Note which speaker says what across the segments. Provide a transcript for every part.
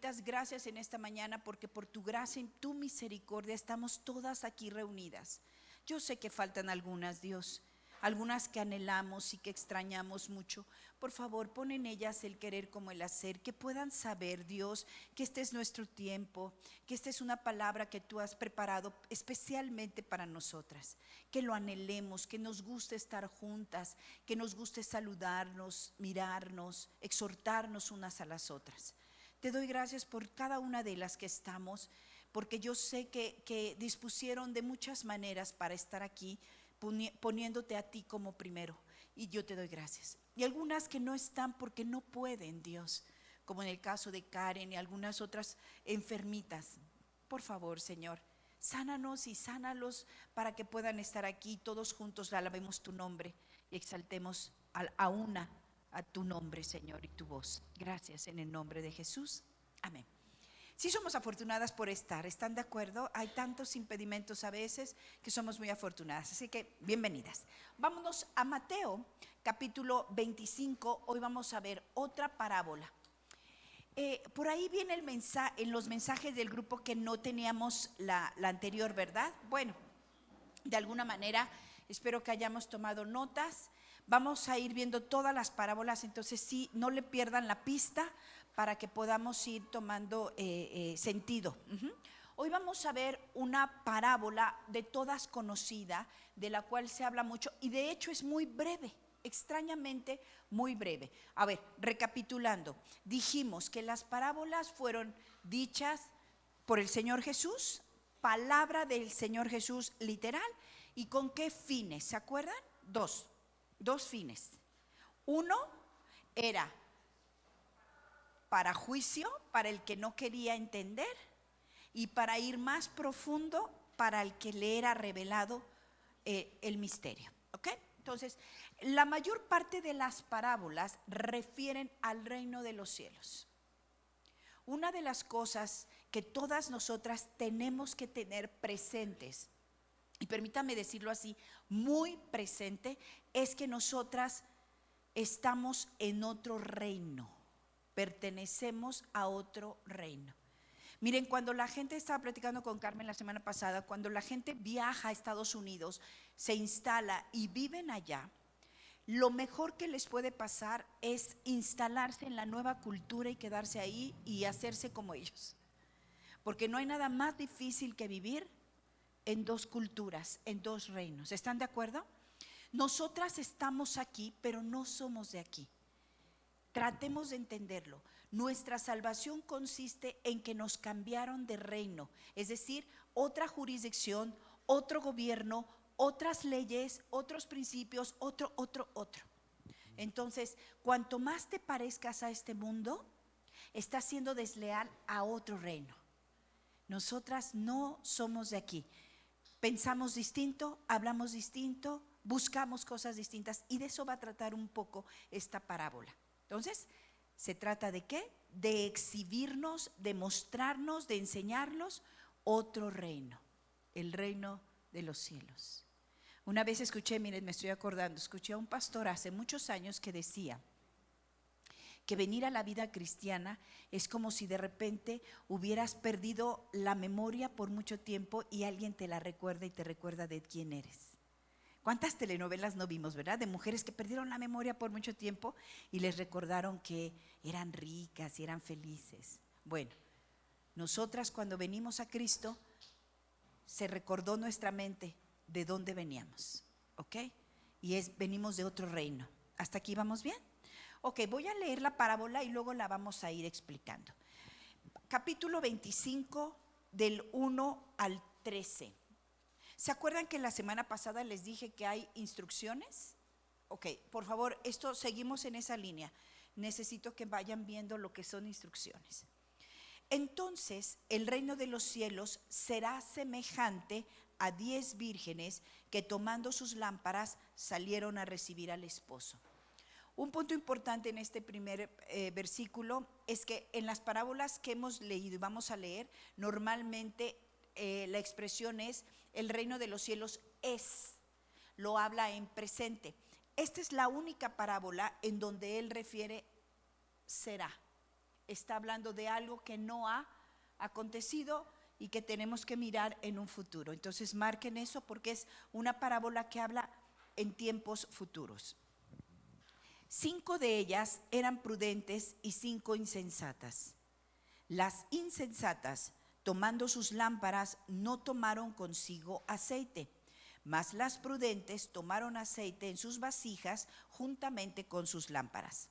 Speaker 1: infinitas gracias en esta mañana, porque por tu gracia y tu misericordia estamos todas aquí reunidas. Yo sé que faltan algunas, Dios, algunas que anhelamos y que extrañamos mucho. Por favor, pon en ellas el querer como el hacer, que puedan saber, Dios, que este es nuestro tiempo, que esta es una palabra que tú has preparado especialmente para nosotras, que lo anhelemos, que nos guste estar juntas, que nos guste saludarnos, mirarnos, exhortarnos unas a las otras. Te doy gracias por cada una de las que estamos, porque yo sé que dispusieron de muchas maneras para estar aquí, poniéndote a ti como primero, y yo te doy gracias. Y algunas que no están porque no pueden, Dios, como en el caso de Karen y algunas otras enfermitas. Por favor, Señor, sánanos y sánalos para que puedan estar aquí todos juntos. Alabemos tu nombre y exaltemos a tu nombre, Señor, y tu voz. Gracias en el nombre de Jesús. Amén. Sí somos afortunadas por estar, ¿están de acuerdo? Hay tantos impedimentos a veces que somos muy afortunadas, así que bienvenidas. Vámonos a Mateo capítulo 25, hoy vamos a ver otra parábola. Por ahí viene el mensaje, en los mensajes del grupo que no teníamos la anterior, ¿verdad? Bueno, de alguna manera espero que hayamos tomado notas. Vamos a ir viendo todas las parábolas, entonces sí, no le pierdan la pista para que podamos ir tomando sentido. Hoy vamos a ver una parábola de todas conocida, de la cual se habla mucho y de hecho es muy breve, extrañamente muy breve. A ver, recapitulando, dijimos que las parábolas fueron dichas por el Señor Jesús, palabra del Señor Jesús literal. ¿Y con qué fines? ¿Se acuerdan? Dos fines. Uno era para juicio, para el que no quería entender, y para ir más profundo, para el que le era revelado el misterio. ¿Ok? Entonces, la mayor parte de las parábolas refieren al reino de los cielos. Una de las cosas que todas nosotras tenemos que tener presentes, y permítame decirlo así, muy presente, es que nosotras estamos en otro reino, pertenecemos a otro reino. Miren, cuando la gente, estaba platicando con Carmen la semana pasada, cuando la gente viaja a Estados Unidos, se instala y viven allá, lo mejor que les puede pasar es instalarse en la nueva cultura y quedarse ahí y hacerse como ellos. Porque no hay nada más difícil que vivir en dos culturas, en dos reinos. ¿Están de acuerdo? Nosotras estamos aquí, pero no somos de aquí. Tratemos de entenderlo. Nuestra salvación consiste en que nos cambiaron de reino, es decir, otra jurisdicción, otro gobierno, otras leyes, otros principios, otro. Entonces, cuanto más te parezcas a este mundo, estás siendo desleal a otro reino. Nosotras no somos de aquí. Pensamos distinto, hablamos distinto, buscamos cosas distintas, y de eso va a tratar un poco esta parábola. Entonces, ¿se trata de qué? De exhibirnos, de mostrarnos, de enseñarlos otro reino, el reino de los cielos. Una vez escuché, miren, me estoy acordando, escuché a un pastor hace muchos años que decía que venir a la vida cristiana es como si de repente hubieras perdido la memoria por mucho tiempo y alguien te la recuerda y te recuerda de quién eres. ¿Cuántas telenovelas no vimos, verdad? De mujeres que perdieron la memoria por mucho tiempo y les recordaron que eran ricas y eran felices. Bueno, nosotras cuando venimos a Cristo, se recordó nuestra mente de dónde veníamos, ¿ok? Y venimos de otro reino. ¿Hasta aquí vamos bien? Ok, voy a leer la parábola y luego la vamos a ir explicando. Capítulo 25, del 1 al 13. ¿Se acuerdan que la semana pasada les dije que hay instrucciones? Ok, por favor, seguimos en esa línea. Necesito que vayan viendo lo que son instrucciones. Entonces, el reino de los cielos será semejante a 10 vírgenes que tomando sus lámparas salieron a recibir al esposo. Un punto importante en este primer versículo es que en las parábolas que hemos leído y vamos a leer, normalmente la expresión es: el reino de los cielos es, lo habla en presente. Esta es la única parábola en donde él refiere será. está hablando de algo que no ha acontecido y que tenemos que mirar en un futuro. Entonces marquen eso porque es una parábola que habla en tiempos futuros. 5 de ellas eran prudentes y 5 insensatas. Las insensatas, tomando sus lámparas, no tomaron consigo aceite, mas las prudentes tomaron aceite en sus vasijas juntamente con sus lámparas.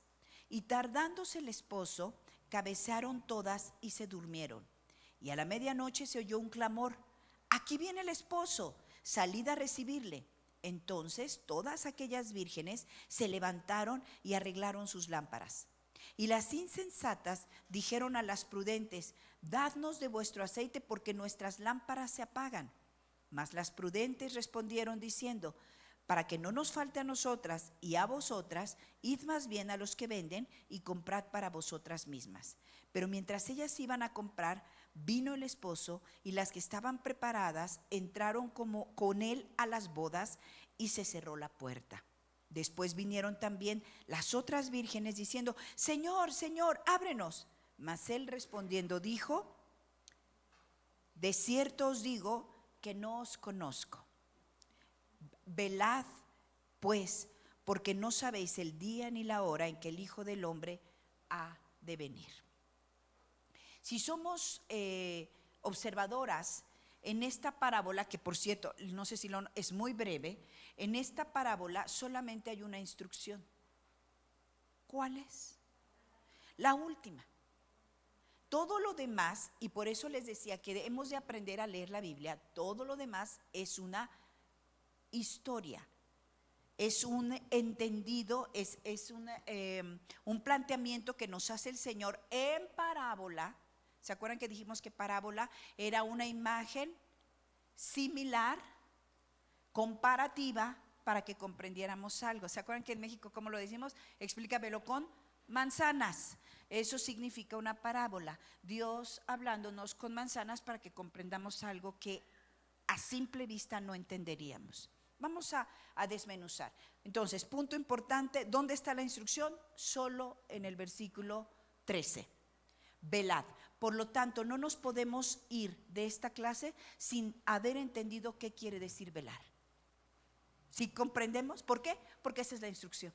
Speaker 1: Y tardándose el esposo, cabecearon todas y se durmieron. Y a la medianoche se oyó un clamor: aquí viene el esposo, salid a recibirle. Entonces todas aquellas vírgenes se levantaron y arreglaron sus lámparas. Y las insensatas dijeron a las prudentes: dadnos de vuestro aceite, porque nuestras lámparas se apagan. Mas las prudentes respondieron diciendo: para que no nos falte a nosotras y a vosotras, id más bien a los que venden y comprad para vosotras mismas. Pero mientras ellas iban a comprar, vino el esposo, y las que estaban preparadas entraron como con él a las bodas, y se cerró la puerta. Después vinieron también las otras vírgenes diciendo: Señor, Señor, ábrenos. Mas él respondiendo dijo: de cierto os digo que no os conozco. Velad pues, porque no sabéis el día ni la hora en que el Hijo del Hombre ha de venir. Si somos observadoras en esta parábola, que por cierto, no sé si es muy breve, en esta parábola solamente hay una instrucción. ¿Cuál es? La última. Todo lo demás, y por eso les decía que hemos de aprender a leer la Biblia, todo lo demás es una historia, es un entendido, es un planteamiento que nos hace el Señor en parábola. ¿Se acuerdan que dijimos que parábola era una imagen similar, comparativa, para que comprendiéramos algo? ¿Se acuerdan que en México, cómo lo decimos? Explícamelo con manzanas. Eso significa una parábola. Dios hablándonos con manzanas para que comprendamos algo que a simple vista no entenderíamos. Vamos a desmenuzar. Entonces, punto importante, ¿dónde está la instrucción? Solo en el versículo 13. Velad. Por lo tanto, no nos podemos ir de esta clase sin haber entendido qué quiere decir velar. ¿Sí comprendemos? ¿Por qué? Porque esa es la instrucción.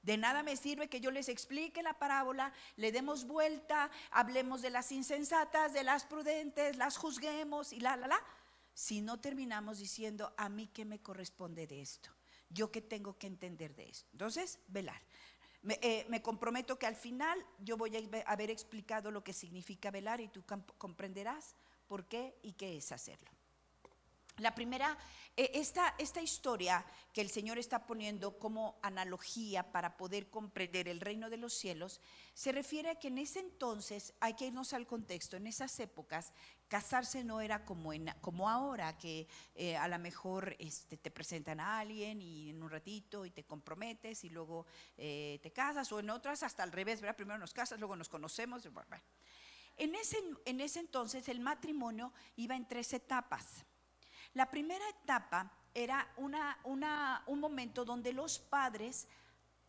Speaker 1: De nada me sirve que yo les explique la parábola, le demos vuelta, hablemos de las insensatas, de las prudentes, las juzguemos y si no terminamos diciendo: a mí qué me corresponde de esto, yo qué tengo que entender de esto. Entonces, velar. Me comprometo que al final yo voy a haber explicado lo que significa velar y tú comprenderás por qué y qué es hacerlo. La primera, esta historia que el Señor está poniendo como analogía para poder comprender el reino de los cielos, se refiere a que en ese entonces, hay que irnos al contexto, en esas épocas casarse no era como ahora, que a lo mejor te presentan a alguien y en un ratito y te comprometes y luego te casas, o en otras hasta al revés, ¿verdad? Primero nos casas, luego nos conocemos. Bueno. En ese entonces el matrimonio iba en 3 etapas. La primera etapa era un momento donde los padres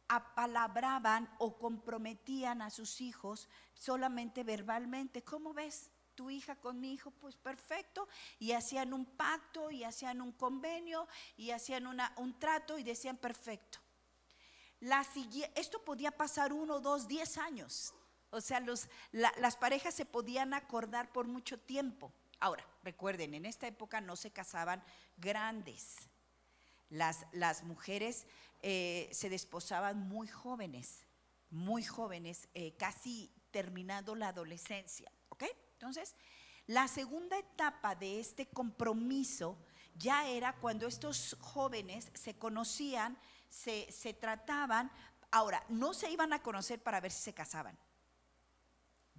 Speaker 1: apalabraban o comprometían a sus hijos solamente verbalmente. ¿Cómo ves tu hija con mi hijo? Pues perfecto. Y hacían un pacto y hacían un convenio y hacían un trato y decían perfecto. Esto podía pasar 1, 2, 10 años. O sea, las parejas se podían acordar por mucho tiempo. Ahora, recuerden, en esta época no se casaban grandes. Las mujeres se desposaban muy jóvenes, casi terminando la adolescencia. ¿Ok? Entonces, la segunda etapa de este compromiso ya era cuando estos jóvenes se conocían, se trataban. Ahora, no se iban a conocer para ver si se casaban.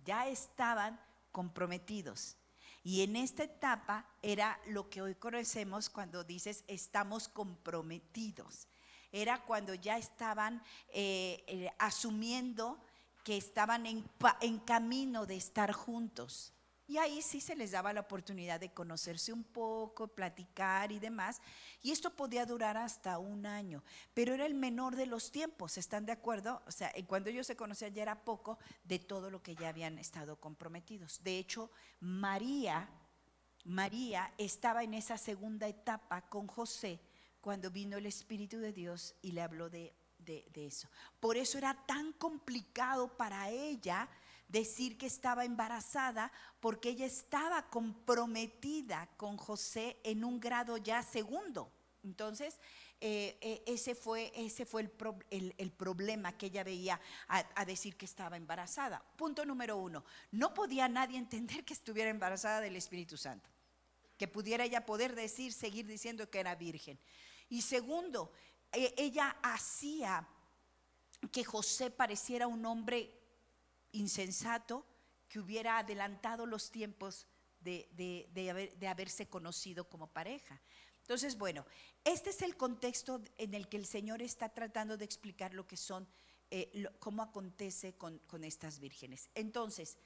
Speaker 1: Ya estaban comprometidos. Y en esta etapa era lo que hoy conocemos cuando dices estamos comprometidos. Era cuando ya estaban asumiendo que estaban en camino de estar juntos. Y ahí sí se les daba la oportunidad de conocerse un poco, platicar y demás. Y esto podía durar hasta un año, pero era el menor de los tiempos, ¿están de acuerdo? O sea, cuando ellos se conocían ya era poco de todo lo que ya habían estado comprometidos. De hecho, María estaba en esa segunda etapa con José cuando vino el Espíritu de Dios y le habló de eso. Por eso era tan complicado para ella decir que estaba embarazada, porque ella estaba comprometida con José en un grado ya segundo. Entonces, ese fue el problema que ella veía a decir que estaba embarazada. Punto número 1, no podía nadie entender que estuviera embarazada del Espíritu Santo, que pudiera ella seguir diciendo que era virgen. Y segundo, ella hacía que José pareciera un hombre insensato que hubiera adelantado los tiempos de haberse conocido como pareja. Entonces, bueno, este es el contexto en el que el Señor está tratando de explicar lo que son, cómo acontece con estas vírgenes. Entonces,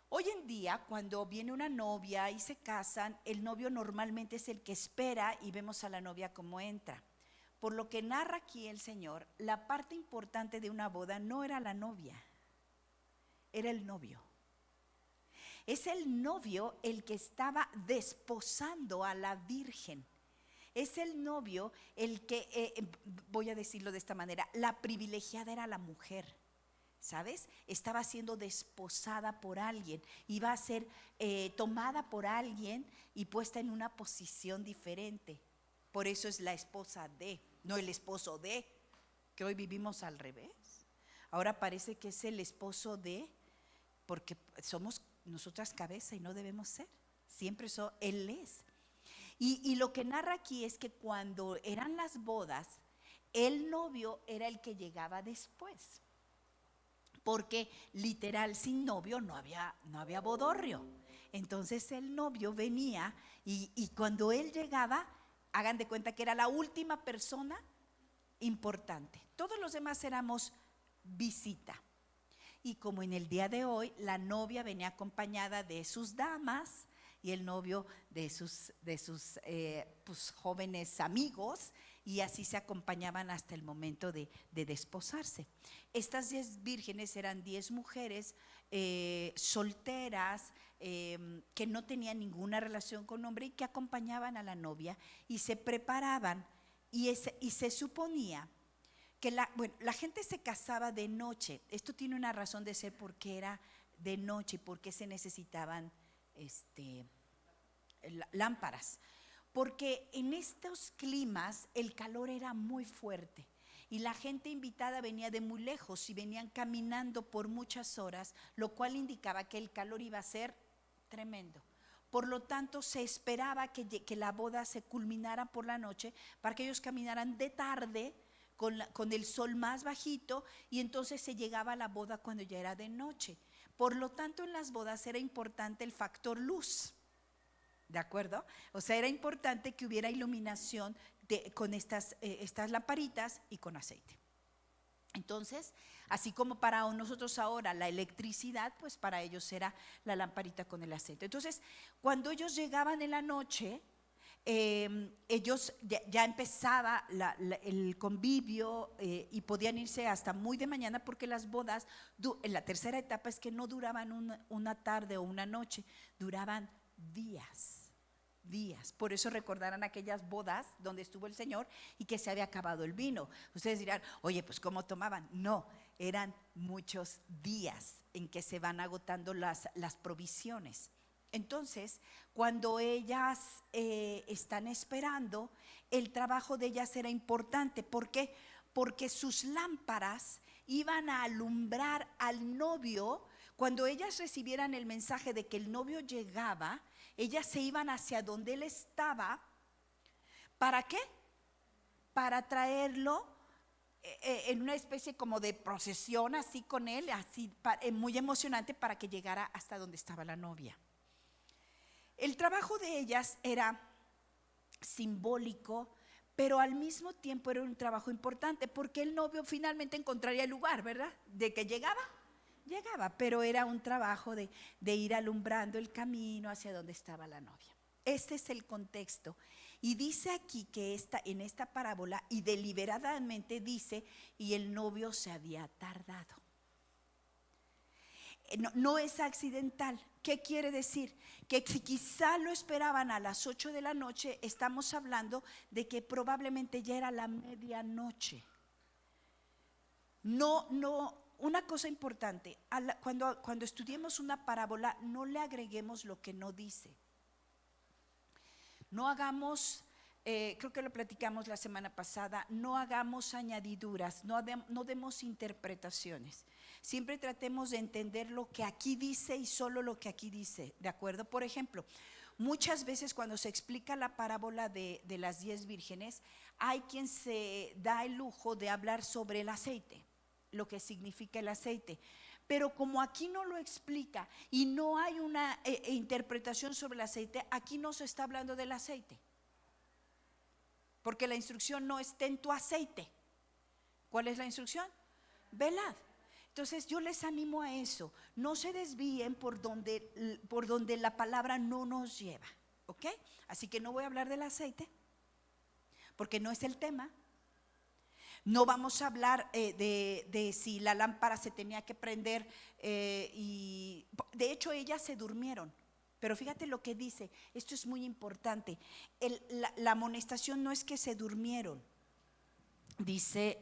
Speaker 1: hoy en día, cuando viene una novia y se casan, el novio normalmente es el que espera y vemos a la novia cómo entra. Por lo que narra aquí el Señor, la parte importante de una boda no era la novia, era el novio. Es el novio el que estaba desposando a la virgen. Es el novio el que, voy a decirlo de esta manera, la privilegiada era la mujer. ¿Sabes? Estaba siendo desposada por alguien, iba a ser tomada por alguien y puesta en una posición diferente. Por eso es la esposa de, no el esposo de, que hoy vivimos al revés. Ahora parece que es el esposo de, porque somos nosotras cabeza y no debemos ser. Siempre él es. Y lo que narra aquí es que cuando eran las bodas, el novio era el que llegaba después. Porque literal sin novio no había bodorrio. Entonces el novio venía y cuando él llegaba, hagan de cuenta que era la última persona importante. Todos los demás éramos visita. Y como en el día de hoy la novia venía acompañada de sus damas y el novio de sus pues, jóvenes amigos, y así se acompañaban hasta el momento de desposarse. Estas 10 vírgenes eran 10 mujeres solteras, que no tenían ninguna relación con hombre y que acompañaban a la novia y se preparaban, y se suponía que la gente se casaba de noche. Esto tiene una razón de ser, porque era de noche y porque se necesitaban lámparas. Porque en estos climas el calor era muy fuerte y la gente invitada venía de muy lejos y venían caminando por muchas horas, lo cual indicaba que el calor iba a ser tremendo. Por lo tanto, se esperaba que la boda se culminara por la noche para que ellos caminaran de tarde con el sol más bajito, y entonces se llegaba a la boda cuando ya era de noche. Por lo tanto, en las bodas era importante el factor luz. ¿De acuerdo? O sea, era importante que hubiera iluminación con estas lamparitas y con aceite. Entonces, así como para nosotros ahora la electricidad, pues para ellos era la lamparita con el aceite. Entonces, cuando ellos llegaban en la noche, ellos ya empezaba el convivio, y podían irse hasta muy de mañana, porque las bodas, en la tercera etapa, es que no duraban una tarde o una noche, duraban días. Por eso recordarán aquellas bodas donde estuvo el Señor y que se había acabado el vino. Ustedes dirán, oye, pues ¿cómo tomaban? No, eran muchos días en que se van agotando las provisiones. Entonces, cuando ellas están esperando, el trabajo de ellas era importante. ¿Por qué? Porque sus lámparas iban a alumbrar al novio. Cuando ellas recibieran el mensaje de que el novio llegaba, ellas se iban hacia donde él estaba. ¿Para qué? Para traerlo en una especie como de procesión, así con él, así muy emocionante, para que llegara hasta donde estaba la novia. El trabajo de ellas era simbólico, pero al mismo tiempo era un trabajo importante, porque el novio finalmente encontraría el lugar, ¿verdad? De que llegaba, llegaba, pero era un trabajo de ir alumbrando el camino hacia donde estaba la novia. Este es el contexto. Y dice aquí que en esta parábola, y deliberadamente dice, y el novio se había tardado. No es accidental. ¿Qué quiere decir? Que si quizá lo esperaban a las 8 de la noche, estamos hablando de que probablemente ya era la medianoche. No, una cosa importante, cuando estudiemos una parábola, no le agreguemos lo que no dice. No hagamos, creo que lo platicamos la semana pasada, no hagamos añadiduras, no demos interpretaciones. Siempre tratemos de entender lo que aquí dice y solo lo que aquí dice, ¿de acuerdo? Por ejemplo, muchas veces cuando se explica la parábola de las 10 vírgenes, hay quien se da el lujo de hablar sobre el aceite, lo que significa el aceite. Pero como aquí no lo explica y no hay una interpretación sobre el aceite, aquí no se está hablando del aceite. Porque la instrucción no está en tu aceite. ¿Cuál es la instrucción? Velad. Entonces yo les animo a eso. No se desvíen por donde la palabra no nos lleva. ¿Ok? Así que no voy a hablar del aceite, porque no es el tema. No vamos a hablar de si la lámpara se tenía que prender y de hecho ellas se durmieron. Pero fíjate lo que dice, esto es muy importante. La amonestación no es que se durmieron. Dice,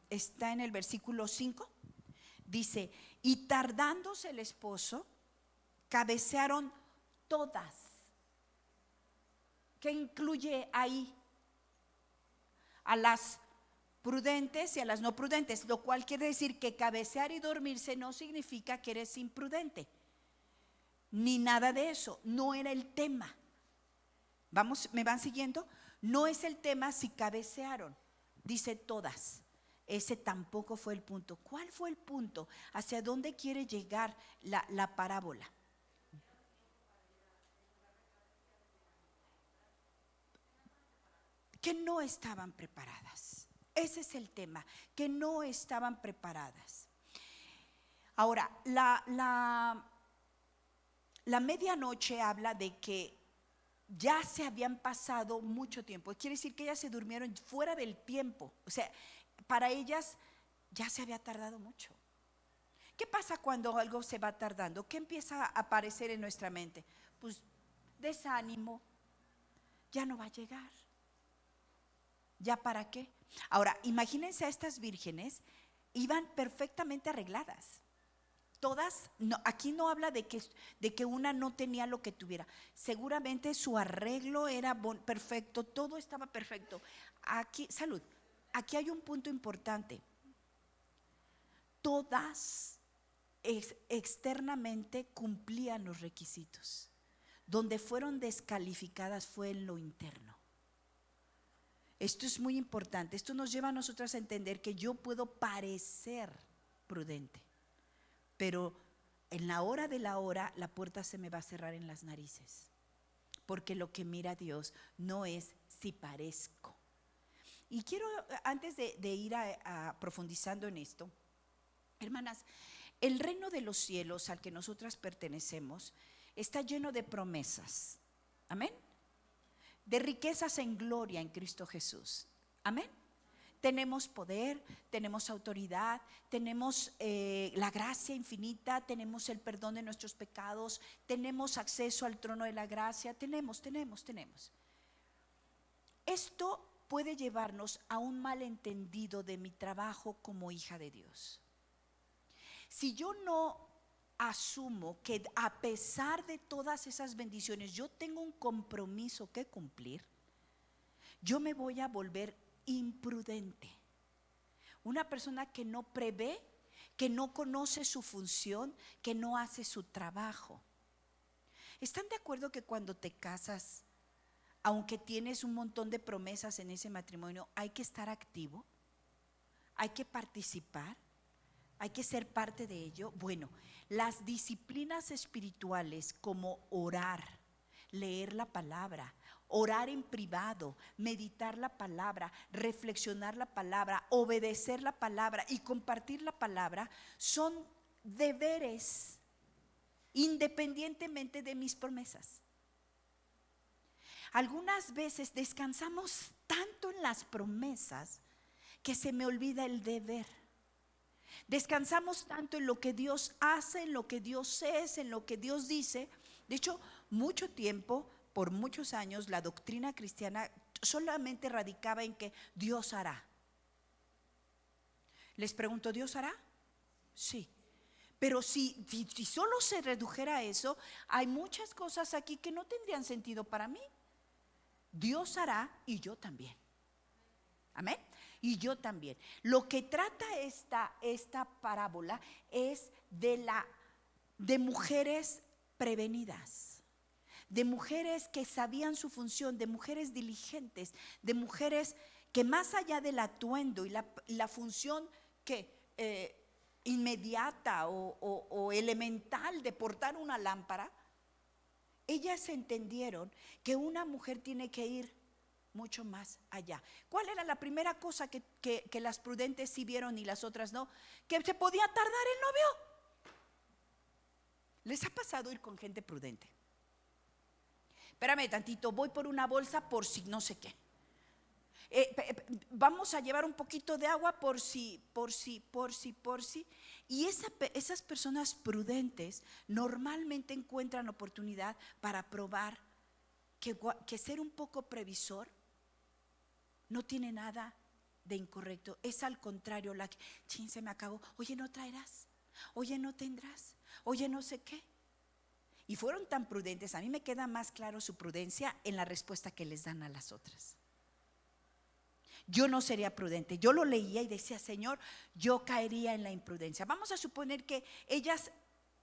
Speaker 1: está en el versículo 5, dice, y tardándose el esposo, cabecearon todas. ¿Qué incluye ahí? A las prudentes y a las no prudentes, lo cual quiere decir que cabecear y dormirse no significa que eres imprudente, ni nada de eso, no era el tema. Vamos, ¿me van siguiendo? No es el tema si cabecearon, dice todas. Ese tampoco fue el punto. ¿Cuál fue el punto? ¿Hacia dónde quiere llegar la parábola? Que no estaban preparadas. Ese es el tema, que no estaban preparadas. Ahora, la medianoche habla de que ya se habían pasado mucho tiempo. Quiere decir que ellas se durmieron fuera del tiempo. O sea, para ellas ya se había tardado mucho. ¿Qué pasa cuando algo se va tardando? ¿Qué empieza a aparecer en nuestra mente? Pues desánimo, ya no va a llegar. ¿Ya para qué? Ahora, imagínense a estas vírgenes, iban perfectamente arregladas. Todas, no, aquí no habla de que una no tenía lo que tuviera. Seguramente su arreglo era perfecto, todo estaba perfecto. Aquí, salud, aquí hay un punto importante. Todas externamente cumplían los requisitos. Donde fueron descalificadas fue en lo interno. Esto es muy importante. Esto nos lleva a nosotras a entender que yo puedo parecer prudente, pero en la hora de la hora la puerta se me va a cerrar en las narices, porque lo que mira Dios no es si parezco. Y quiero, antes de ir a profundizando en esto, hermanas, el reino de los cielos al que nosotras pertenecemos está lleno de promesas. Amén. De riquezas en gloria en Cristo Jesús. Amén. Tenemos poder, tenemos autoridad, tenemos la gracia infinita, tenemos el perdón de nuestros pecados, tenemos acceso al trono de la gracia, tenemos. Esto puede llevarnos a un malentendido de mi trabajo como hija de Dios. Si yo no asumo que a pesar de todas esas bendiciones yo tengo un compromiso que cumplir, yo me voy a volver imprudente. Una persona que no prevé, que no conoce su función, que no hace su trabajo. ¿Están de acuerdo que cuando te casas, aunque tienes un montón de promesas en ese matrimonio, hay que estar activo? Hay que participar. Hay que ser parte de ello. Bueno, las disciplinas espirituales como orar, leer la palabra, orar en privado, meditar la palabra, reflexionar la palabra, obedecer la palabra y compartir la palabra son deberes independientemente de mis promesas. Algunas veces descansamos tanto en las promesas que se me olvida el deber. Descansamos tanto en lo que Dios hace, en lo que Dios es, en lo que Dios dice. De hecho, mucho tiempo, por muchos años, la doctrina cristiana solamente radicaba en que Dios hará. Les pregunto, ¿Dios hará? Sí. Pero si solo se redujera a eso, hay muchas cosas aquí que no tendrían sentido para mí. Dios hará y yo también. Amén. Y yo también. Lo que trata esta parábola es de mujeres prevenidas, de mujeres que sabían su función, de mujeres diligentes, de mujeres que más allá del atuendo y la función que inmediata o elemental de portar una lámpara, ellas entendieron que una mujer tiene que ir mucho más allá. ¿Cuál era la primera cosa que las prudentes sí vieron y las otras no? Que se podía tardar el novio. ¿Les ha pasado ir con gente prudente? Espérame tantito, voy por una bolsa por si no sé qué. Vamos a llevar un poquito de agua por si. Y esas personas prudentes normalmente encuentran oportunidad para probar que ser un poco previsor no tiene nada de incorrecto. Es al contrario, se me acabó. Oye, ¿no traerás? Oye, ¿no tendrás? Oye, no sé qué. Y fueron tan prudentes. A mí me queda más claro su prudencia en la respuesta que les dan a las otras. Yo no sería prudente. Yo lo leía y decía, Señor, yo caería en la imprudencia. Vamos a suponer que ellas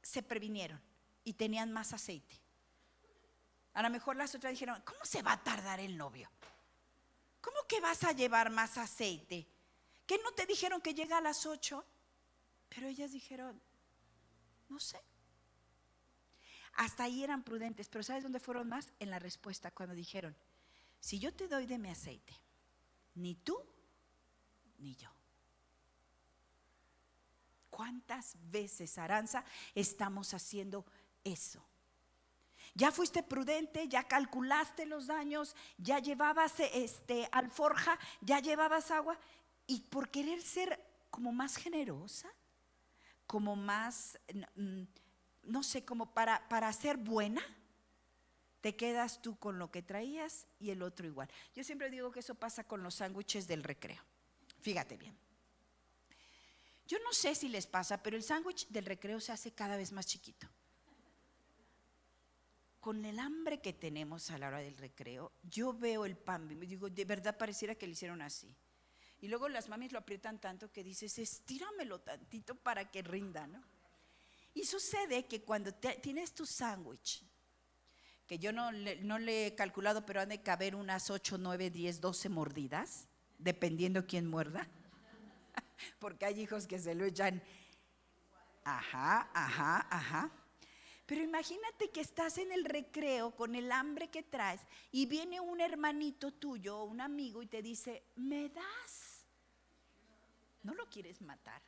Speaker 1: se previnieron y tenían más aceite. A lo mejor las otras dijeron, ¿cómo se va a tardar el novio? ¿Cómo que vas a llevar más aceite? ¿Que no te dijeron que llega a las 8? Pero ellas dijeron, no sé. Hasta ahí eran prudentes, pero ¿sabes dónde fueron más? En la respuesta, cuando dijeron, si yo te doy de mi aceite, ni tú ni yo. ¿Cuántas veces, Aranza, estamos haciendo eso? Ya fuiste prudente, ya calculaste los daños, ya llevabas alforja, ya llevabas agua, y por querer ser como más generosa, como más, no sé, como para ser buena, te quedas tú con lo que traías y el otro igual. Yo siempre digo que eso pasa con los sándwiches del recreo. Fíjate bien. Yo no sé si les pasa, pero el sándwich del recreo se hace cada vez más chiquito. Con el hambre que tenemos a la hora del recreo, yo veo el pan y me digo, de verdad pareciera que lo hicieron así. Y luego las mamis lo aprietan tanto que dices, estíramelo tantito para que rinda, ¿no? Y sucede que cuando tienes tu sándwich, que yo no le he calculado, pero han de caber unas 8, 9, 10, 12 mordidas, dependiendo quién muerda, porque hay hijos que se lo echan, ajá. Pero imagínate que estás en el recreo con el hambre que traes y viene un hermanito tuyo, un amigo, y te dice, ¿me das? ¿No lo quieres matar?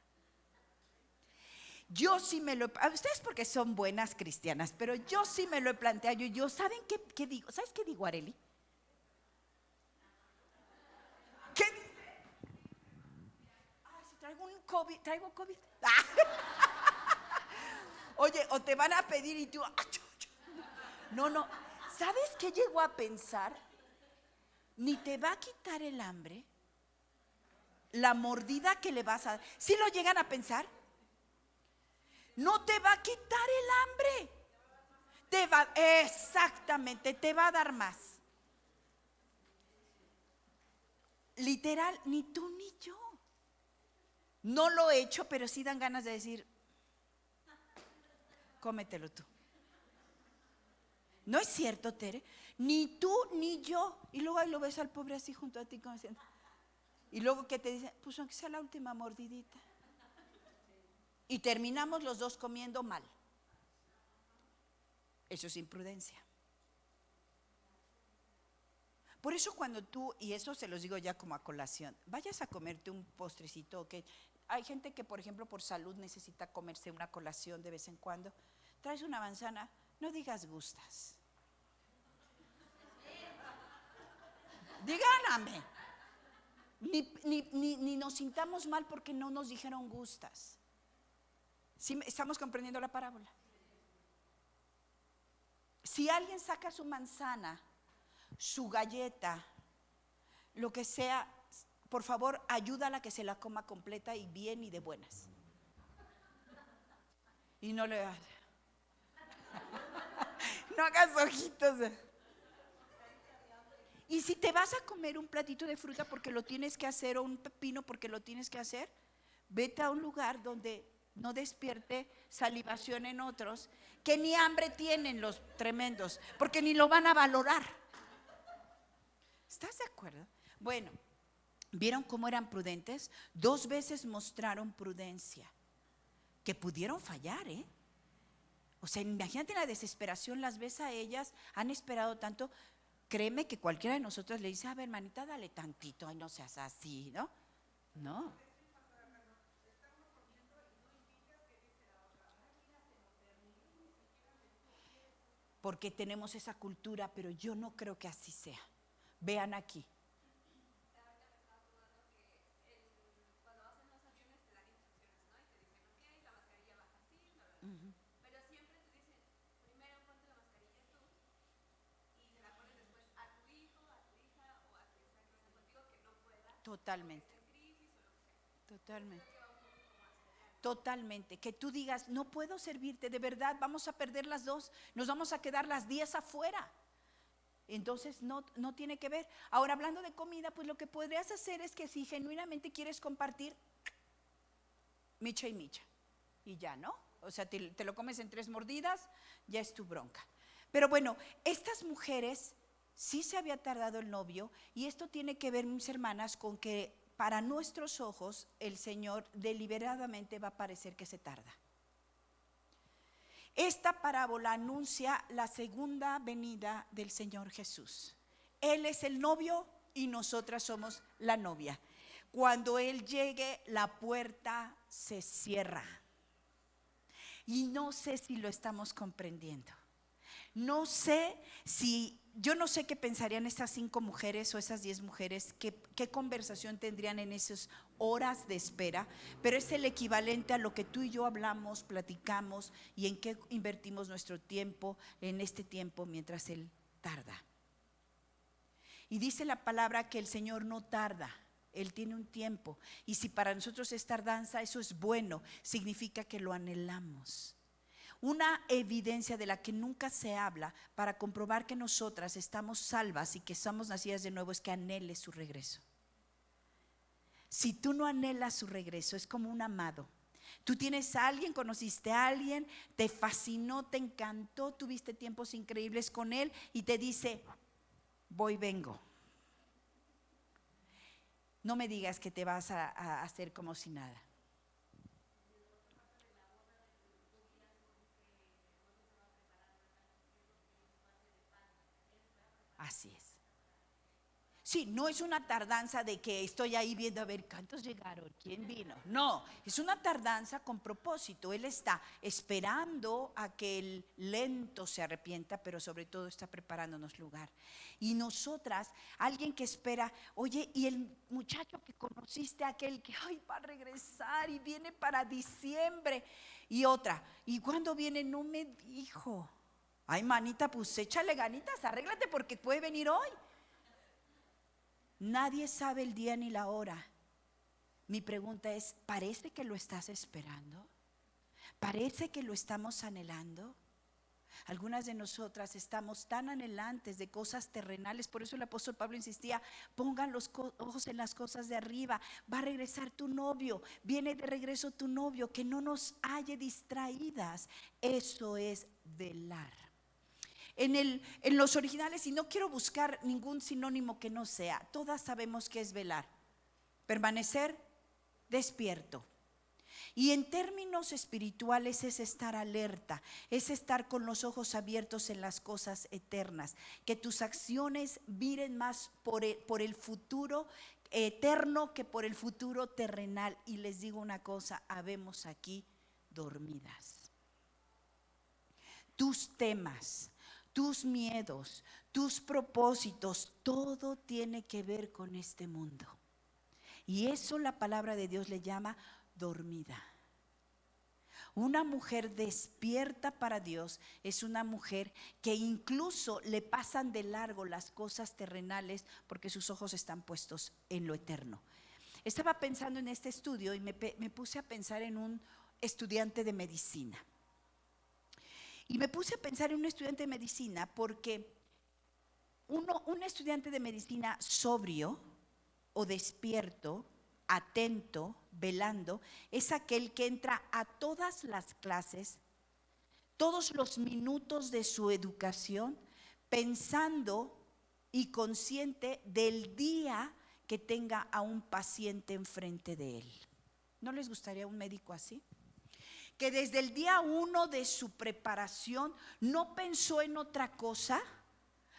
Speaker 1: Yo sí me lo, ustedes porque son buenas cristianas, pero yo sí me lo he planteado. Yo ¿saben qué digo? ¿Sabes qué digo, Areli? ¿Qué dice? Ay, si traigo COVID. Oye, o te van a pedir y tú, no. ¿Sabes qué llegó a pensar? Ni te va a quitar el hambre, la mordida que le vas a dar. ¿Sí lo llegan a pensar? No te va a quitar el hambre. Exactamente, te va a dar más. Literal, ni tú ni yo. No lo he hecho, pero sí dan ganas de decir, cómetelo tú. ¿No es cierto, Tere? Ni tú ni yo. Y luego ahí lo ves al pobre así junto a ti como diciendo. Y luego que te dicen, pues aunque sea la última mordidita. Y terminamos los dos comiendo mal. Eso es imprudencia. Por eso cuando tú, y eso se los digo ya como a colación, vayas a comerte un postrecito, ¿ok? Hay gente que, por ejemplo, por salud necesita comerse una colación de vez en cuando. Traes una manzana, no digas gustas. Díganme. Ni nos sintamos mal porque no nos dijeron gustas. ¿Sí estamos comprendiendo la parábola? Si alguien saca su manzana, su galleta, lo que sea, por favor, ayúdala a que se la coma completa y bien y de buenas. Y no le no hagas ojitos. Y si te vas a comer un platito de fruta porque lo tienes que hacer, o un pepino porque lo tienes que hacer, vete a un lugar donde no despierte salivación en otros, que ni hambre tienen los tremendos, porque ni lo van a valorar. ¿Estás de acuerdo? Bueno, ¿vieron cómo eran prudentes? 2 veces mostraron prudencia, que pudieron fallar, ¿eh? O sea, imagínate la desesperación, las ves a ellas, han esperado tanto. Créeme que cualquiera de nosotros le dice, a ver, hermanita, dale tantito, ay, no seas así, ¿no? No. Porque tenemos esa cultura, pero yo no creo que así sea. Vean aquí. Uh-huh. Totalmente. Totalmente. Totalmente, que tú digas, no puedo servirte, de verdad, vamos a perder las dos, nos vamos a quedar las 10 afuera. Entonces no tiene que ver. Ahora, hablando de comida, pues lo que podrías hacer es que si genuinamente quieres compartir, micha y micha, y ya, ¿no? O sea, te lo comes en 3 mordidas, ya es tu bronca. Pero bueno, estas mujeres sí se había tardado el novio, y esto tiene que ver, mis hermanas, con que para nuestros ojos el Señor deliberadamente va a parecer que se tarda. Esta parábola anuncia la segunda venida del Señor Jesús. Él es el novio y nosotras somos la novia. Cuando Él llegue, la puerta se cierra. Y no sé si lo estamos comprendiendo. Yo no sé qué pensarían estas 5 mujeres o esas 10 mujeres, qué conversación tendrían en esas horas de espera, pero es el equivalente a lo que tú y yo hablamos, platicamos y en qué invertimos nuestro tiempo en este tiempo mientras Él tarda. Y dice la palabra que el Señor no tarda, Él tiene un tiempo, y si para nosotros es tardanza, eso es bueno, significa que lo anhelamos. Una evidencia de la que nunca se habla para comprobar que nosotras estamos salvas y que somos nacidas de nuevo es que anheles su regreso. Si tú no anhelas su regreso, es como un amado. Tú tienes a alguien, conociste a alguien, te fascinó, te encantó, tuviste tiempos increíbles con él y te dice, voy, vengo. No me digas que te vas a hacer como si nada. Así es. Sí, no es una tardanza de que estoy ahí viendo a ver cuántos llegaron, quién vino. No, es una tardanza con propósito. Él está esperando a que el lento se arrepienta, pero sobre todo está preparándonos lugar. Y nosotras, alguien que espera, oye, y el muchacho que conociste, aquel que hoy va a regresar y viene para diciembre. Y otra, ¿y cuándo viene? No me dijo. Ay, manita, pues échale ganitas, arréglate porque puede venir hoy. Nadie sabe el día ni la hora. Mi pregunta es, ¿parece que lo estás esperando? ¿Parece que lo estamos anhelando? Algunas de nosotras estamos tan anhelantes de cosas terrenales. Por eso el apóstol Pablo insistía, pongan los ojos en las cosas de arriba. Va a regresar tu novio, viene de regreso tu novio, que no nos halle distraídas. Eso es velar. En los originales, y no quiero buscar ningún sinónimo que no sea, todas sabemos que es velar, permanecer despierto. Y en términos espirituales es estar alerta, es estar con los ojos abiertos en las cosas eternas, que tus acciones miren más por el futuro eterno que por el futuro terrenal. Y les digo una cosa, habemos aquí dormidas. Tus temas, tus miedos, tus propósitos, todo tiene que ver con este mundo. Y eso la palabra de Dios le llama dormida. Una mujer despierta para Dios es una mujer que incluso le pasan de largo las cosas terrenales porque sus ojos están puestos en lo eterno. Estaba pensando en este estudio y me puse a pensar en un estudiante de medicina. Y me puse a pensar en un estudiante de medicina porque un estudiante de medicina sobrio o despierto, atento, velando, es aquel que entra a todas las clases, todos los minutos de su educación, pensando y consciente del día que tenga a un paciente enfrente de él. ¿No les gustaría un médico así? Que desde el día 1 de su preparación no pensó en otra cosa.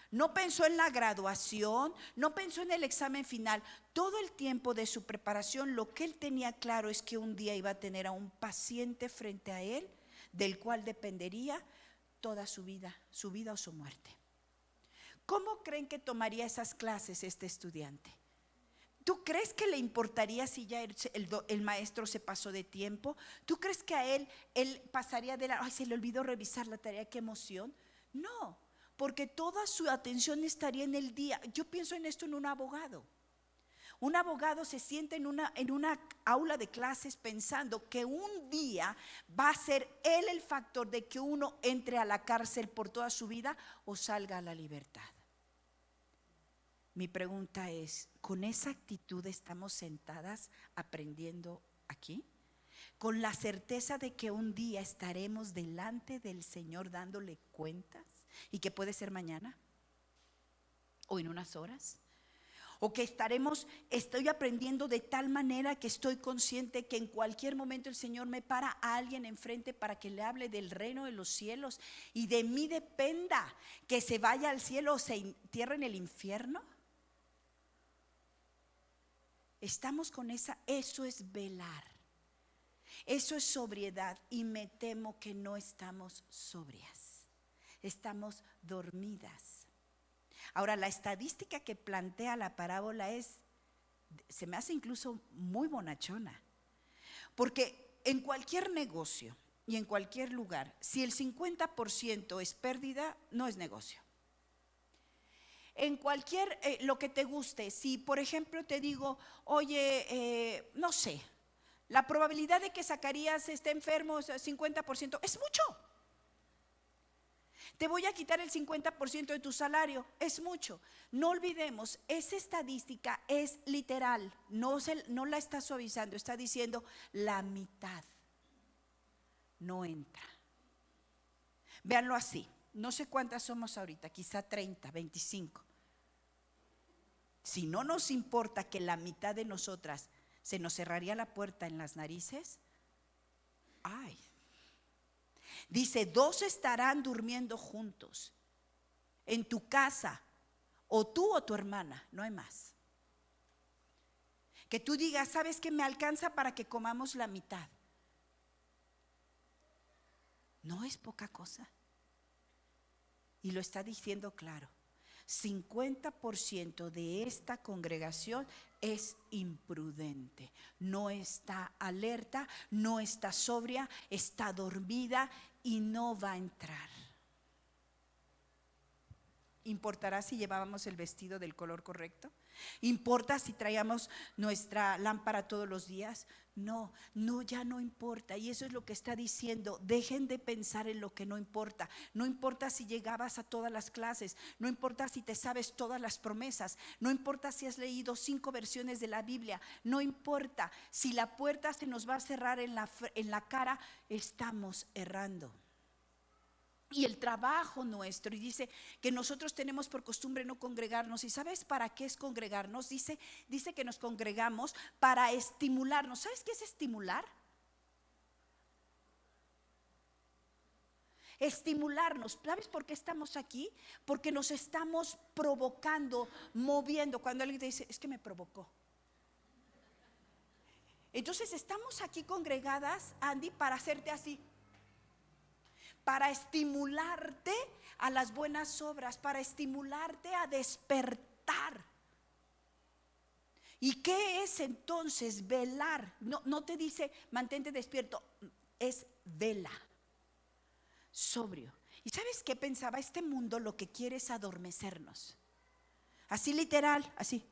Speaker 1: No pensó en la graduación, no pensó en el examen final. Todo el tiempo de su preparación, lo que él tenía claro es que un día iba a tener a un paciente frente a él, del cual dependería toda su vida o su muerte. ¿Cómo creen que tomaría esas clases este estudiante? ¿Tú crees que le importaría si ya el maestro se pasó de tiempo? ¿Tú crees que a él pasaría de ay, se le olvidó revisar la tarea, qué emoción? No. Porque toda su atención estaría en el día. Yo pienso en esto en un abogado. Un abogado se sienta en una aula de clases pensando que un día va a ser él el factor de que uno entre a la cárcel por toda su vida o salga a la libertad. Mi pregunta es, ¿con esa actitud estamos sentadas aprendiendo aquí? ¿Con la certeza de que un día estaremos delante del Señor dándole cuentas? ¿Y que puede ser mañana? ¿O en unas horas? ¿O que estoy aprendiendo de tal manera que estoy consciente que en cualquier momento el Señor me para a alguien enfrente para que le hable del reino de los cielos y de mí dependa que se vaya al cielo o se entierre en el infierno? Estamos con eso es velar, eso es sobriedad, y me temo que no estamos sobrias. Estamos dormidas. Ahora, la estadística que plantea la parábola se me hace incluso muy bonachona, porque en cualquier negocio y en cualquier lugar, si el 50% es pérdida, no es negocio. En cualquier, lo que te guste, si por ejemplo te digo, oye, no sé, la probabilidad de que Zacarías esté enfermo es 50%, es mucho. Te voy a quitar el 50% de tu salario, es mucho. No olvidemos, esa estadística es literal, no la está suavizando, está diciendo la mitad no entra. Véanlo así, no sé cuántas somos ahorita, quizá 30, 25. Si no nos importa que la mitad de nosotras se nos cerraría la puerta en las narices, ay. Dice, 2 estarán durmiendo juntos en tu casa, o tú o tu hermana, no hay más. Que tú digas, ¿sabes qué? Me alcanza para que comamos la mitad. No es poca cosa. Y lo está diciendo claro. 50% de esta congregación es imprudente, no está alerta, no está sobria, está dormida y no va a entrar. ¿Importará si llevábamos el vestido del color correcto? ¿Importa si traíamos nuestra lámpara todos los días? No, ya no importa. Y eso es lo que está diciendo. Dejen de pensar en lo que no importa. No importa si llegabas a todas las clases, no importa si te sabes todas las promesas, no importa si has leído 5 versiones de la Biblia, no importa si la puerta se nos va a cerrar en la cara, estamos errando. Y el trabajo nuestro, y dice que nosotros tenemos por costumbre no congregarnos. ¿Y sabes para qué es congregarnos? Dice que nos congregamos para estimularnos. ¿Sabes qué es estimular? estimularnos. ¿Sabes por qué estamos aquí? Porque nos estamos provocando, moviendo. Cuando alguien te dice, es que me provocó. Entonces estamos aquí congregadas, Andy, para hacerte así, para estimularte a las buenas obras, para estimularte a despertar. ¿Y qué es entonces velar? No te dice mantente despierto, es vela, sobrio. ¿Y sabes qué pensaba? Este mundo lo que quiere es adormecernos. Así literal, así.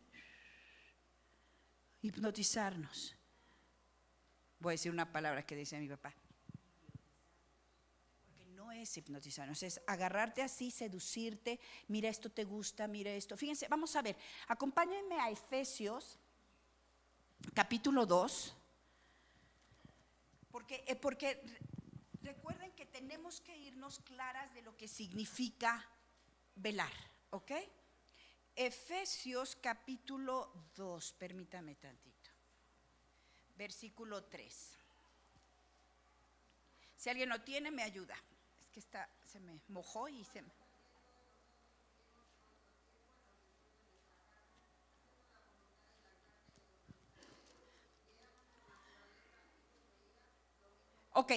Speaker 1: Hipnotizarnos. Voy a decir una palabra que dice mi papá. Porque no es hipnotizarnos, es agarrarte así, seducirte. Mira, esto te gusta, mira esto. Fíjense, vamos a ver, acompáñenme a Efesios, capítulo 2. Porque recuerden que tenemos que irnos claras de lo que significa velar, ¿ok? Efesios capítulo 2, permítame tantito. Versículo 3. Si alguien lo tiene, me ayuda. Es que se me mojó y se me... Ok,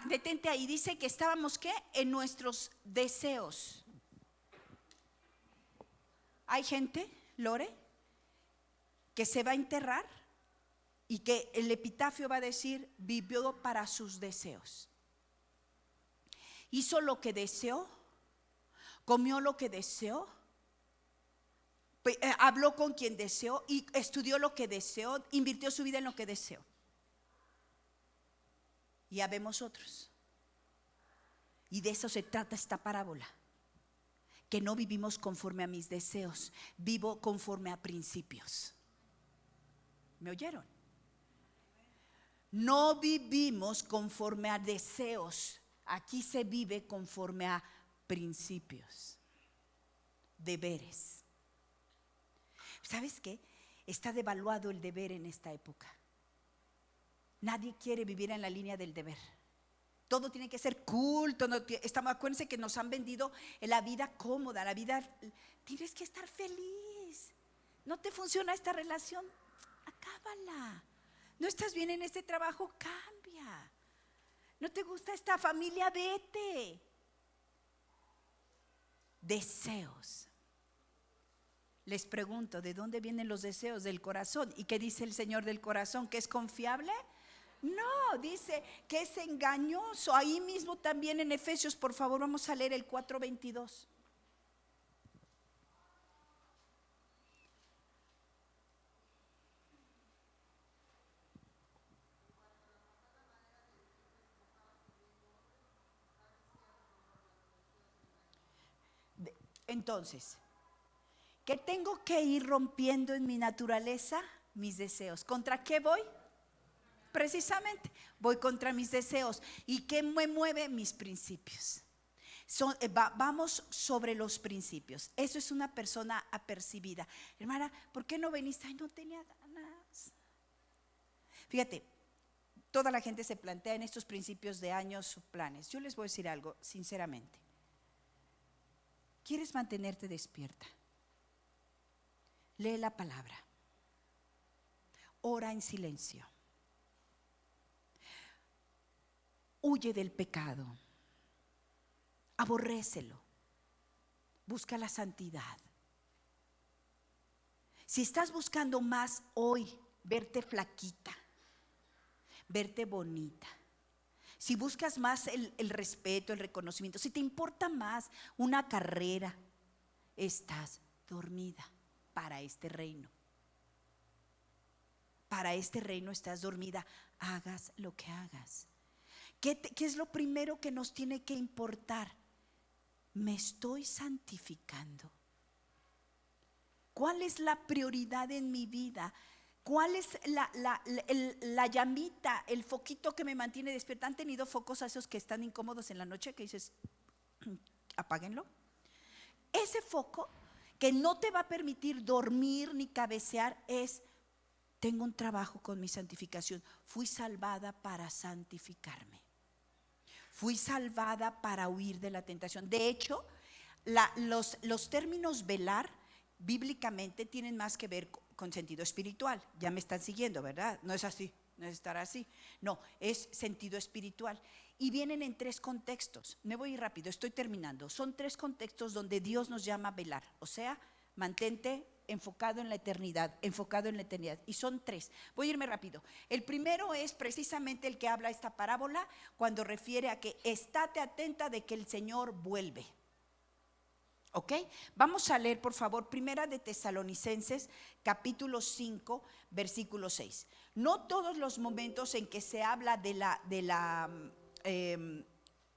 Speaker 1: detente ahí. Dice que estábamos, ¿qué? En nuestros deseos. Hay gente, Lore, que se va a enterrar y que el epitafio va a decir, vivió para sus deseos. Hizo lo que deseó, comió lo que deseó, habló con quien deseó y estudió lo que deseó, invirtió su vida en lo que deseó. Y habemos otros. Y de eso se trata esta parábola. Que no vivimos conforme a mis deseos, vivo conforme a principios. ¿Me oyeron? No vivimos conforme a deseos. Aquí se vive conforme a principios, deberes. ¿Sabes qué? Está devaluado el deber en esta época. Nadie quiere vivir en la línea del deber. Todo tiene que ser culto. Acuérdense que nos han vendido la vida cómoda, la vida. Tienes que estar feliz. No te funciona esta relación, acábala. No estás bien en este trabajo, cambia. No te gusta esta familia, vete. Deseos. Les pregunto, ¿de dónde vienen los deseos? Del corazón. ¿Y qué dice el Señor del corazón? ¿Que es confiable? No, dice que es engañoso. Ahí mismo también en Efesios, por favor, vamos a leer el 4:22. Entonces, ¿qué tengo que ir rompiendo en mi naturaleza? Mis deseos. ¿Contra qué voy? Precisamente, voy contra mis deseos. ¿Y qué me mueve? Mis principios. Vamos sobre los principios. Eso es una persona apercibida. Hermana, ¿por qué no veniste? Ay, no tenía ganas. Fíjate, toda la gente se plantea en estos principios de años sus planes. Yo les voy a decir algo, sinceramente. ¿Quieres mantenerte despierta? Lee la palabra. Ora en silencio. Huye del pecado. Aborrécelo. Busca la santidad. Si estás buscando más hoy, verte flaquita, verte bonita, si buscas más el respeto, el reconocimiento, si te importa más una carrera, estás dormida para este reino. Para este reino estás dormida, hagas lo que hagas. ¿Qué es lo primero que nos tiene que importar? ¿Me estoy santificando? ¿Cuál es la prioridad en mi vida? ¿Cuál es la llamita, el foquito que me mantiene despierta? ¿Han tenido focos a esos que están incómodos en la noche que dices, apáguenlo? Ese foco que no te va a permitir dormir ni cabecear es, tengo un trabajo con mi santificación. Fui salvada para santificarme. Fui salvada para huir de la tentación. De hecho, los términos velar bíblicamente tienen más que ver con sentido espiritual. Ya me están siguiendo, ¿verdad? No es así, no es estar así. No, es sentido espiritual. Y vienen en 3 contextos. Me voy rápido, estoy terminando. Son 3 contextos donde Dios nos llama a velar. O sea, mantente enfocado en la eternidad, enfocado en la eternidad. Y son 3. Voy a irme rápido. El primero es precisamente el que habla esta parábola cuando refiere a que estate atenta de que el Señor vuelve. ¿Ok? Vamos a leer, por favor, Primera de Tesalonicenses, capítulo 5, versículo 6. No todos los momentos en que se habla de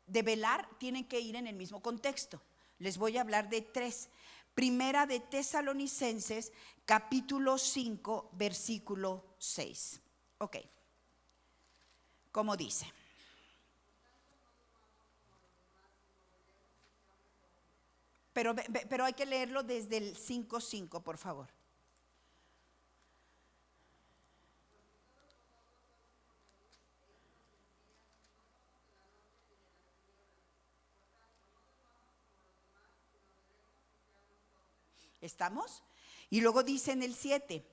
Speaker 1: velar tienen que ir en el mismo contexto. Les voy a hablar de 3. Primera de Tesalonicenses, capítulo 5, versículo 6. Ok. ¿Cómo dice? Pero hay que leerlo desde el 5:5, por favor. ¿Estamos? Y luego dice en el 7,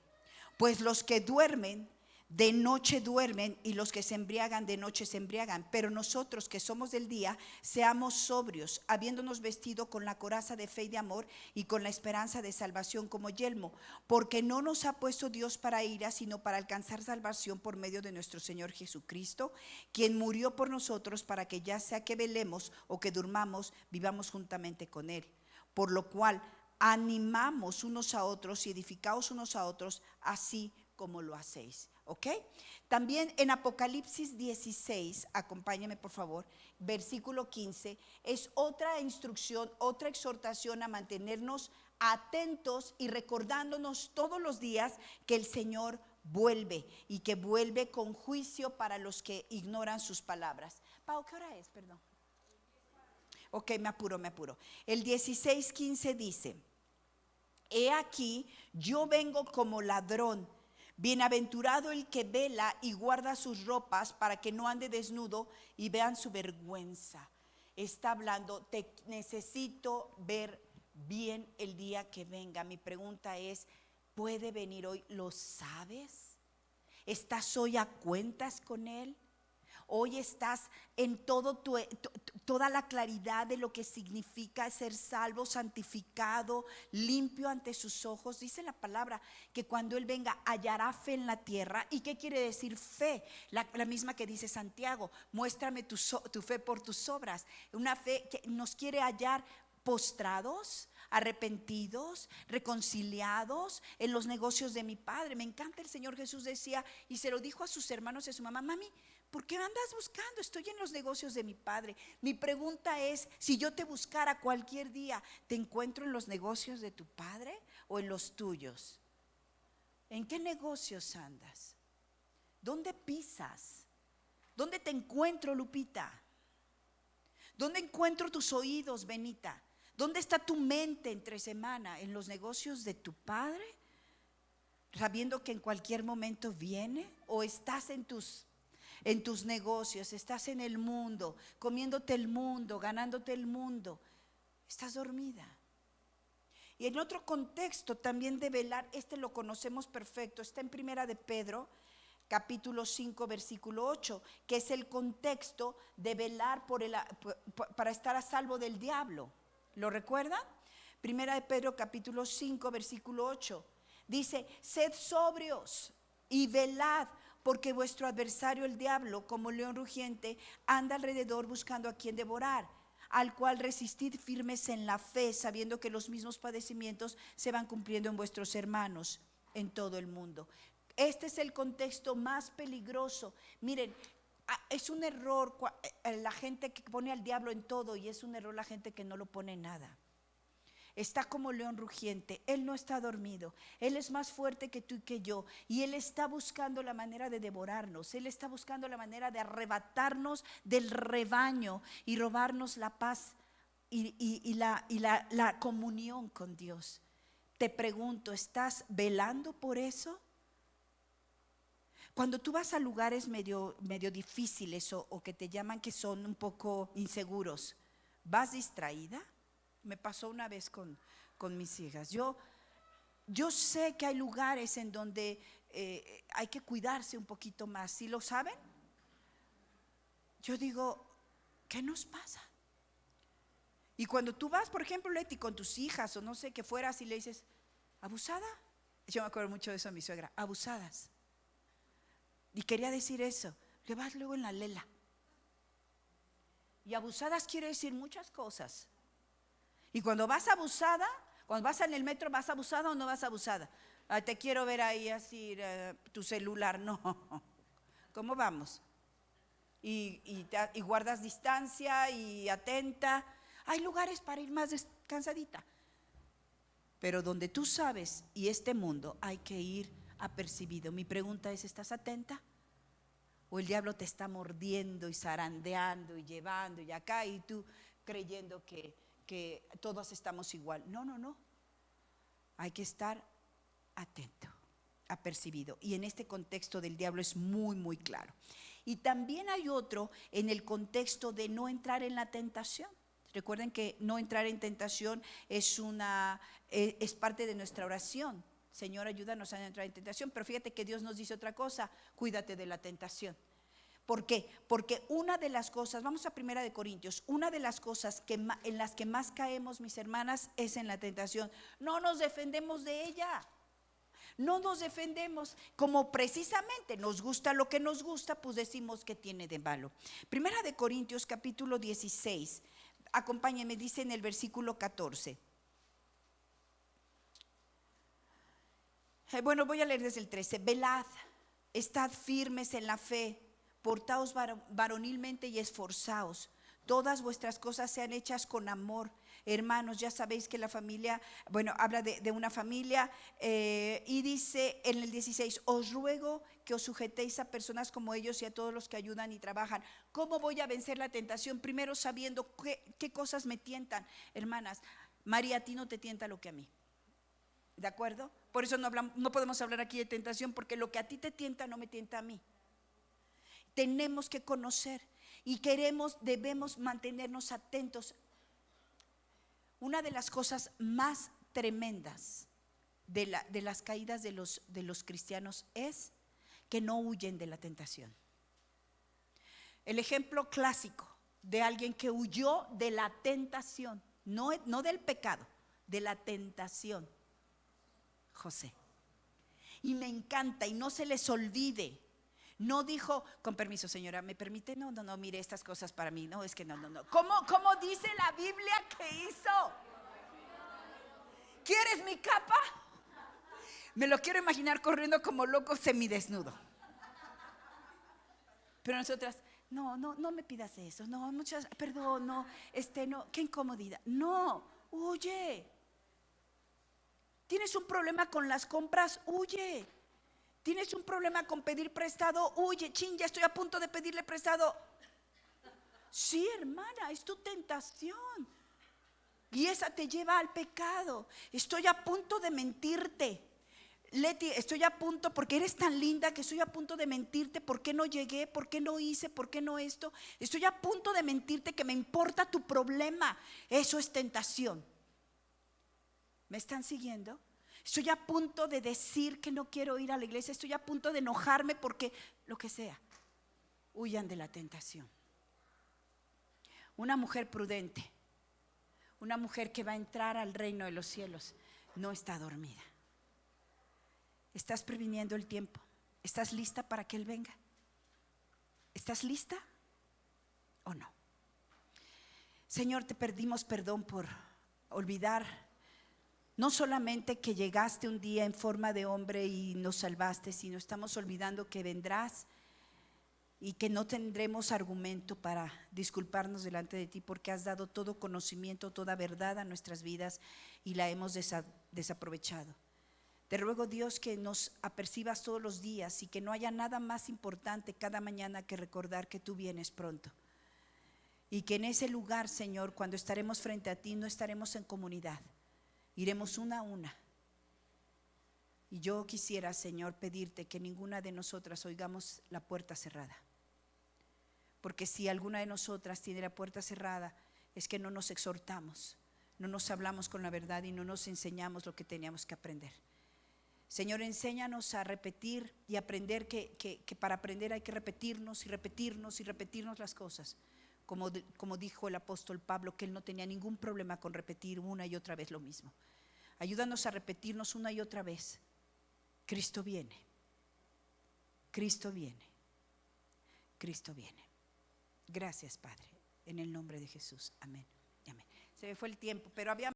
Speaker 1: pues los que duermen de noche duermen y los que se embriagan de noche se embriagan, pero nosotros que somos del día seamos sobrios, habiéndonos vestido con la coraza de fe y de amor y con la esperanza de salvación como yelmo, porque no nos ha puesto Dios para ira, sino para alcanzar salvación por medio de nuestro Señor Jesucristo, quien murió por nosotros para que ya sea que velemos o que durmamos, vivamos juntamente con Él, por lo cual animamos unos a otros y edificaos unos a otros, así como lo hacéis. ¿Ok? También en Apocalipsis 16, acompáñame por favor, versículo 15, es otra instrucción, otra exhortación a mantenernos atentos y recordándonos todos los días que el Señor vuelve y que vuelve con juicio para los que ignoran sus palabras. Pau, ¿qué hora es? Perdón. Ok, me apuro. El 16:15 dice: he aquí, yo vengo como ladrón. Bienaventurado el que vela y guarda sus ropas para que no ande desnudo y vean su vergüenza. Está hablando, te necesito ver bien el día que venga. Mi pregunta es, ¿puede venir hoy? ¿Lo sabes? ¿Estás hoy a cuentas con Él? Hoy estás en toda la claridad de lo que significa ser salvo, santificado, limpio ante sus ojos. Dice la palabra que cuando Él venga hallará fe en la tierra. ¿Y qué quiere decir fe? La misma que dice Santiago: muéstrame tu fe por tus obras. Una fe que nos quiere hallar postrados, arrepentidos, reconciliados en los negocios de mi Padre. Me encanta, el Señor Jesús decía, y se lo dijo a sus hermanos y a su mamá: mami, ¿por qué me andas buscando? Estoy en los negocios de mi Padre. Mi pregunta es, si yo te buscara cualquier día, ¿te encuentro en los negocios de tu Padre o en los tuyos? ¿En qué negocios andas? ¿Dónde pisas? ¿Dónde te encuentro, Lupita? ¿Dónde encuentro tus oídos, Benita? ¿Dónde está tu mente entre semana? ¿En los negocios de tu Padre? Sabiendo que en cualquier momento viene. ¿O estás en tus negocios, estás en el mundo, comiéndote el mundo, ganándote el mundo? Estás dormida. Y en otro contexto también de velar, este lo conocemos perfecto, está en Primera de Pedro, capítulo 5, versículo 8, que es el contexto de velar para estar a salvo del diablo. ¿Lo recuerdan? Primera de Pedro, capítulo 5, versículo 8. Dice: sed sobrios y velad, porque vuestro adversario el diablo, como león rugiente, anda alrededor buscando a quien devorar, al cual resistid firmes en la fe, sabiendo que los mismos padecimientos se van cumpliendo en vuestros hermanos en todo el mundo. Este es el contexto más peligroso. Miren, es un error la gente que pone al diablo en todo, y es un error la gente que no lo pone en nada. Está como león rugiente. Él no está dormido. Él es más fuerte que tú y que yo. Y Él está buscando la manera de devorarnos. Él está buscando la manera de arrebatarnos del rebaño y robarnos la paz y la comunión con Dios. Te pregunto, ¿estás velando por eso? Cuando tú vas a lugares medio difíciles o que te llaman que son un poco inseguros, ¿vas distraída? Me pasó una vez con mis hijas. Yo sé que hay lugares en donde hay que cuidarse un poquito más. ¿Sí lo saben? Yo digo, ¿qué nos pasa? Y cuando tú vas, por ejemplo, Leti, con tus hijas o no sé, que fueras y le dices, ¿abusada? Yo me acuerdo mucho de eso a mi suegra, abusadas. Y quería decir eso, le vas luego en la lela. Y abusadas quiere decir muchas cosas. Y cuando vas abusada, cuando vas en el metro, ¿vas abusada o no vas abusada? Te quiero ver ahí así, tu celular, no. ¿Cómo vamos? Y guardas distancia y atenta. Hay lugares para ir más descansadita. Pero donde tú sabes y este mundo hay que ir apercibido. Mi pregunta es, ¿estás atenta? ¿O el diablo te está mordiendo y zarandeando y llevando y acá y tú creyendo que todos estamos igual? No. Hay que estar atento, apercibido. Y en este contexto del diablo es muy, muy claro. Y también hay otro en el contexto de no entrar en la tentación. Recuerden que no entrar en tentación es parte de nuestra oración. Señor, ayúdanos a no entrar en tentación. Pero fíjate que Dios nos dice otra cosa: cuídate de la tentación. ¿Por qué? Porque una de las cosas, vamos a 1 de Corintios, una de las cosas en las que más caemos, mis hermanas, es en la tentación. No nos defendemos de ella. No nos defendemos, como precisamente nos gusta lo que nos gusta, pues decimos que tiene de malo. 1 de Corintios capítulo 16, acompáñenme, dice en el versículo 14. Bueno, voy a leer desde el 13. Velad, estad firmes en la fe, portaos varonilmente y esforzaos. Todas vuestras cosas sean hechas con amor. Hermanos, ya sabéis que la familia, bueno, habla de una familia y dice en el 16, os ruego que os sujetéis a personas como ellos y a todos los que ayudan y trabajan. ¿Cómo voy a vencer la tentación? Primero sabiendo qué cosas me tientan. Hermanas, María, a ti no te tienta lo que a mí. ¿De acuerdo? Por eso no podemos hablar aquí de tentación, porque lo que a ti te tienta no me tienta a mí. Tenemos que conocer y debemos mantenernos atentos. Una de las cosas más tremendas de las caídas de los cristianos es que no huyen de la tentación. El ejemplo clásico de alguien que huyó de la tentación, no del pecado, de la tentación, José. Y me encanta, y no se les olvide. No dijo, con permiso señora, ¿me permite? No, mire, estas cosas para mí, no, es que no. ¿Cómo dice la Biblia que hizo? ¿Quieres mi capa? Me lo quiero imaginar corriendo como loco semidesnudo. Pero nosotras, no me pidas eso, no, perdón, no, qué incomodidad. No, huye. ¿Tienes un problema con las compras? Huye. ¿Tienes un problema con pedir prestado? Huye. Ya estoy a punto de pedirle prestado. Sí, hermana, es tu tentación. Y esa te lleva al pecado. Estoy a punto de mentirte. Leti, estoy a punto, porque eres tan linda que estoy a punto de mentirte. ¿Por qué no llegué? ¿Por qué no hice? ¿Por qué no esto? Estoy a punto de mentirte que me importa tu problema. Eso es tentación. ¿Me están siguiendo? Estoy a punto de decir que no quiero ir a la iglesia. Estoy a punto de enojarme porque lo que sea. Huyan de la tentación. Una mujer prudente, una mujer que va a entrar al reino de los cielos, no está dormida. ¿Estás previniendo el tiempo? ¿Estás lista para que Él venga? ¿Estás lista o no? Señor, te pedimos perdón por olvidar no solamente que llegaste un día en forma de hombre y nos salvaste, sino estamos olvidando que vendrás y que no tendremos argumento para disculparnos delante de ti, porque has dado todo conocimiento, toda verdad a nuestras vidas y la hemos desaprovechado. Te ruego, Dios, que nos apercibas todos los días y que no haya nada más importante cada mañana que recordar que tú vienes pronto. Y que en ese lugar, Señor, cuando estaremos frente a ti, no estaremos en comunidad. Iremos una a una. Y yo quisiera, Señor, pedirte que ninguna de nosotras oigamos la puerta cerrada. Porque si alguna de nosotras tiene la puerta cerrada, es que no nos exhortamos, no nos hablamos con la verdad y no nos enseñamos lo que teníamos que aprender. Señor, enséñanos a repetir y aprender que para aprender hay que repetirnos y repetirnos y repetirnos las cosas. Como dijo el apóstol Pablo, que él no tenía ningún problema con repetir una y otra vez lo mismo. Ayúdanos a repetirnos una y otra vez: Cristo viene, Cristo viene, Cristo viene. Gracias, Padre, en el nombre de Jesús. Amén. Amén. Se me fue el tiempo, pero había